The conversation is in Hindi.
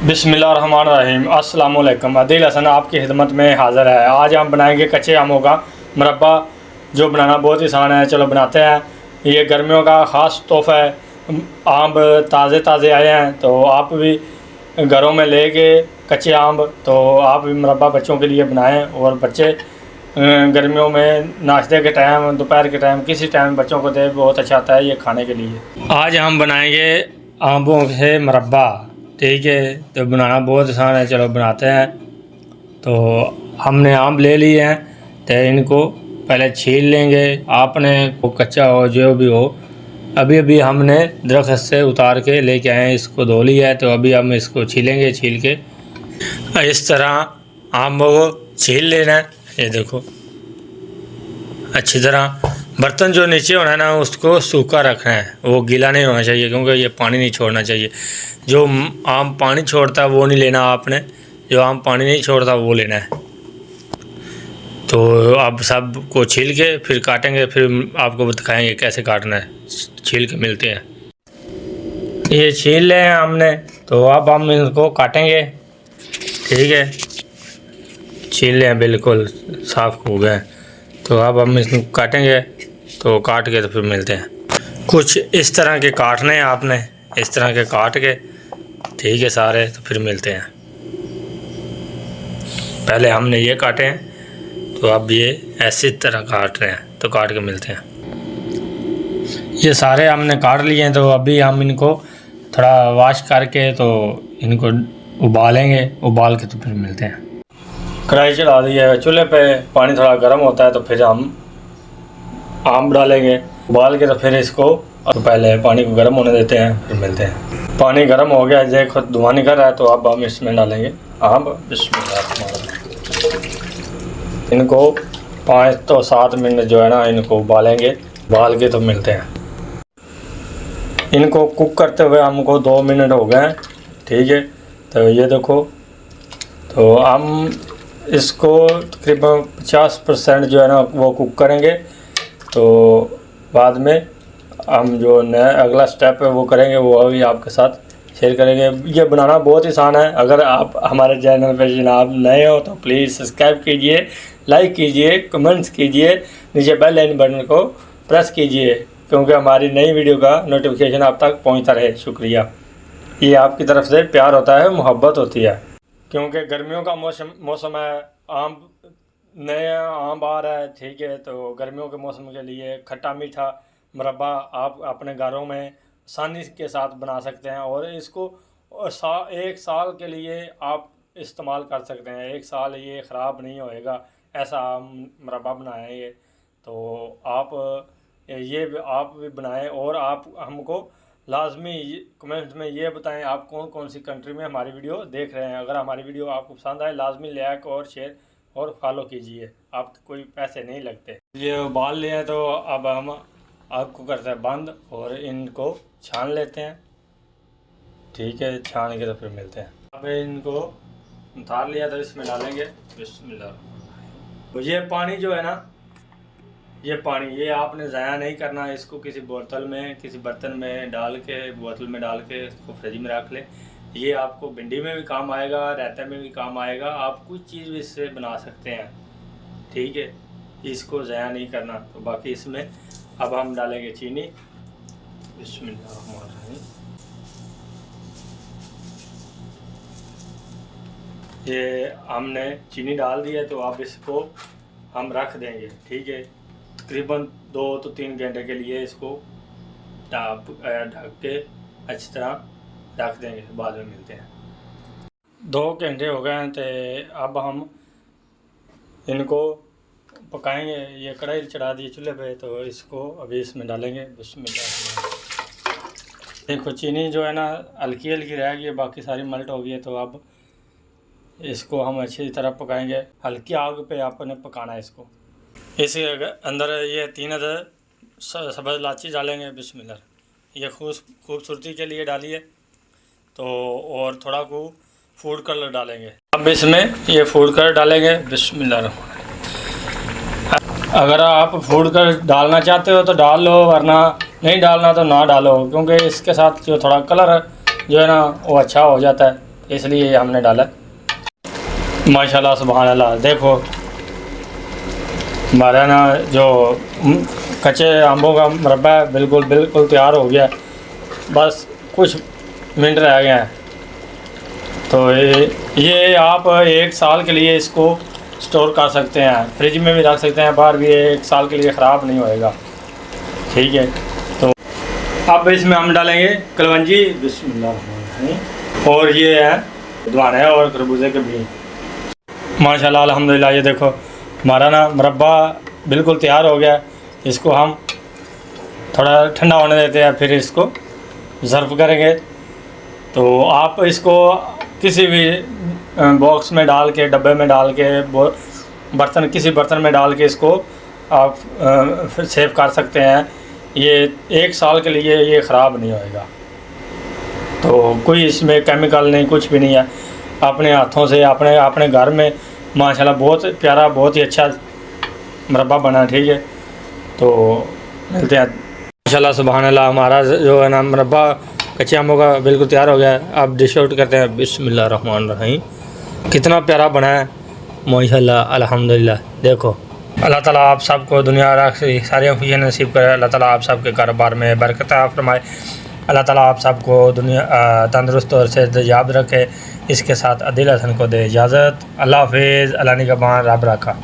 बिस्मिल्लाहिर्रहमानिर्रहीम। अस्सलाम वालेकुम। आदिल हसन आपकी खिदमत में हाज़िर है। आज हम बनाएंगे कच्चे आमों का मुरब्बा, जो बनाना बहुत आसान है। चलो बनाते हैं। ये गर्मियों का ख़ास तोहफ़ा है। आम ताज़े ताज़े आए हैं, तो आप भी घरों में लेके कच्चे आम तो आप भी मुरब्बा बच्चों के लिए बनाएं। और बच्चे गर्मियों में नाश्ते के टाइम, दोपहर के टाइम, किसी टाइम बच्चों को दे, बहुत अच्छा आता है ये खाने के लिए। आज हम बनाएंगे आमों से मुरब्बा। ठीक है, तो बनाना बहुत आसान है। चलो बनाते हैं। तो हमने आम ले लिए हैं, तो इनको पहले छील लेंगे। आपने वो कच्चा हो जो भी हो, अभी अभी हमने दरख्त से उतार के लेके आए हैं, इसको धो लिया है। तो अभी हम इसको छीलेंगे। छील के इस तरह आम को छील लेना है। ये देखो अच्छी तरह। बर्तन जो नीचे होना है ना, उसको सूखा रखना है, वो गीला नहीं होना चाहिए, क्योंकि ये पानी नहीं छोड़ना चाहिए। जो आम पानी छोड़ता है वो नहीं लेना आपने, जो आम पानी नहीं छोड़ता वो लेना है। तो आप सब को छील के फिर काटेंगे, फिर आपको दिखाएंगे कैसे काटना है। छील के मिलते हैं। ये छील ले हमने, तो अब हम इनको काटेंगे। ठीक है, छील लें, बिल्कुल साफ़ हो गए। तो अब हम इसको काटेंगे। तो काट के तो फिर मिलते हैं। कुछ इस तरह के काटने हैं आपने, इस तरह के काट के। ठीक है सारे, तो फिर मिलते हैं। पहले हमने ये काटे हैं, तो अब ये ऐसी तरह काट रहे हैं, तो काट के मिलते हैं। ये सारे हमने काट लिए हैं, तो अभी हम इनको थोड़ा वॉश करके तो इनको उबालेंगे। उबाल के तो फिर मिलते हैं। कढ़ाई चढ़ा दी है चूल्हे पे, पानी थोड़ा गर्म होता है तो फिर हम आम डालेंगे। उबाल के तो फिर इसको तो पहले पानी को गर्म होने देते हैं, फिर मिलते हैं। पानी गर्म हो गया, देखो धुआं निकल रहा है, तो अब हम इसमें डालेंगे आम। इनको 5 तो 7 मिनट जो है ना, इनको उबालेंगे। उबाल के तो मिलते हैं। इनको कुक करते हुए हमको 2 मिनट हो गए हैं। ठीक है, तो ये देखो, तो हम इसको तकरीबन 50% जो है ना वो कुक करेंगे। तो बाद में हम जो नया अगला स्टेप है वो करेंगे, वो अभी आपके साथ शेयर करेंगे। ये बनाना बहुत आसान है। अगर आप हमारे चैनल पर जनाब नए हो तो प्लीज़ सब्सक्राइब कीजिए, लाइक कीजिए, कमेंट्स कीजिए, नीचे बेल आइकन बटन को प्रेस कीजिए, क्योंकि हमारी नई वीडियो का नोटिफिकेशन आप तक पहुंचता रहे। शुक्रिया। ये आपकी तरफ से प्यार होता है, मोहब्बत होती है, क्योंकि गर्मियों का मौसम है। आम नया आम आ रहा है। ठीक है, तो गर्मियों के मौसम के लिए खट्टा मीठा मुरब्बा आप अपने घरों में आसानी के साथ बना सकते हैं। और इसको 1 साल के लिए आप इस्तेमाल कर सकते हैं। 1 साल ये ख़राब नहीं होएगा, ऐसा हम मुरब्बा बनाएंगे। तो आप भी बनाएं। और आप हमको लाजमी कमेंट्स में ये बताएं आप कौन कौन सी कंट्री में हमारी वीडियो देख रहे हैं। अगर हमारी वीडियो आपको पसंद आए, लाजमी लाइक और शेयर और फॉलो कीजिए, आपको कोई पैसे नहीं लगते। ये उबाल लिए हैं, तो अब हम आग को करते हैं बंद और इनको छान लेते हैं। ठीक है, छान के तो फिर मिलते हैं। अब इनको उतार लिया, तो इसमें डालेंगे बिस्मिल्लाह। तो ये पानी जो है ना, ये पानी ये आपने ज़ाया नहीं करना। इसको किसी बोतल में, किसी बर्तन में डाल के, बोतल में डाल के इसको फ्रिज में रख लें। ये आपको भिंडी में भी काम आएगा, रायते में भी काम आएगा। आप कुछ चीज़ भी इससे बना सकते हैं। ठीक है, इसको ज़ाया नहीं करना। तो बाकी इसमें अब हम डालेंगे चीनी। बिस्मिल्लाहिर्रहमानिर्रहीम। ये हमने चीनी डाल दी है, तो अब इसको हम रख देंगे। ठीक है, तकरीबन 2 तो 3 घंटे के लिए इसको ढक के अच्छी तरह रख देंगे। बाद में मिलते हैं। 2 घंटे हो गए हैं, तो अब हम इनको पकाएंगे। ये कढ़ाई चढ़ा दी चूल्हे पे, तो इसको अभी इसमें डालेंगे। बिस्मिल्लाह। देखो चीनी जो है ना हल्की हल्की रह गई है, बाकी सारी मेल्ट हो गई है। तो अब इसको हम अच्छी तरह पकाएंगे। हल्की आग पे आपने पकाना है इसको। इसके अंदर ये 3 अदद सब्ज़ इलायची डालेंगे। बिस्मिल्लाह। ये खूबसूरती के लिए डालिए। तो और थोड़ा को फूड कलर डालेंगे। अब इसमें ये फूड कलर डालेंगे। बिस्मिल्लाह। अगर आप फूड कलर डालना चाहते हो तो डाल लो, वरना नहीं डालना तो ना डालो, क्योंकि इसके साथ जो थोड़ा कलर जो है ना वो अच्छा हो जाता है। इसलिए हमने डाला। माशाल्लाह सुभान अल्लाह। देखो हमारा ना जो कच्चे आमों का मुरब्बा बिल्कुल तैयार हो गया, बस कुछ मिनट रह गए हैं। तो ये आप 1 साल के लिए इसको स्टोर कर सकते हैं, फ्रिज में भी रख सकते हैं, बाहर भी 1 साल के लिए ख़राब नहीं होएगा। ठीक है, तो अब इसमें हम डालेंगे कलवंजी, बिस्मिल्लाह, और ये है दवाने और खरबूजे के बीज। माशाल्लाह अल्हम्दुलिल्लाह। ये देखो हमारा ना मुरब्बा बिल्कुल तैयार हो गया। इसको हम थोड़ा ठंडा होने देते हैं, फिर इसको सर्व करेंगे। तो आप इसको किसी भी बॉक्स में डाल के, डब्बे में डाल के, बर्तन, किसी बर्तन में डाल के इसको आप सेव कर सकते हैं। ये 1 साल के लिए ये ख़राब नहीं होएगा। तो कोई इसमें केमिकल नहीं, कुछ भी नहीं है। अपने हाथों से अपने घर में माशाल्लाह बहुत प्यारा, बहुत ही अच्छा मुरब्बा बना। ठीक है, तो मिलते हैं। माशाल्लाह सुभान अल्लाह। हमारा जो है ना मुरब्बा कच्चे आमों का बिल्कुल तैयार हो गया है। अब डिश आउट करते हैं। बिस्मिल्लाह रहमान रहीम। कितना प्यारा बना है माशाल्लाह अल्हम्दुलिल्लाह। देखो अल्लाह ताला आप सबको दुनिया राख से सारी खुशियाँ नसीब करे। अल्लाह ताला आप सबके कारोबार में बरकत फरमाए। अल्लाह ताला आप सबको दुनिया तंदुरुस्त और सेहतयाब रखे। इसके साथ अदिल हसन को दे इजाज़त। अल्लाह हाफिज़। अल्लाह निगहबान, रब रखा।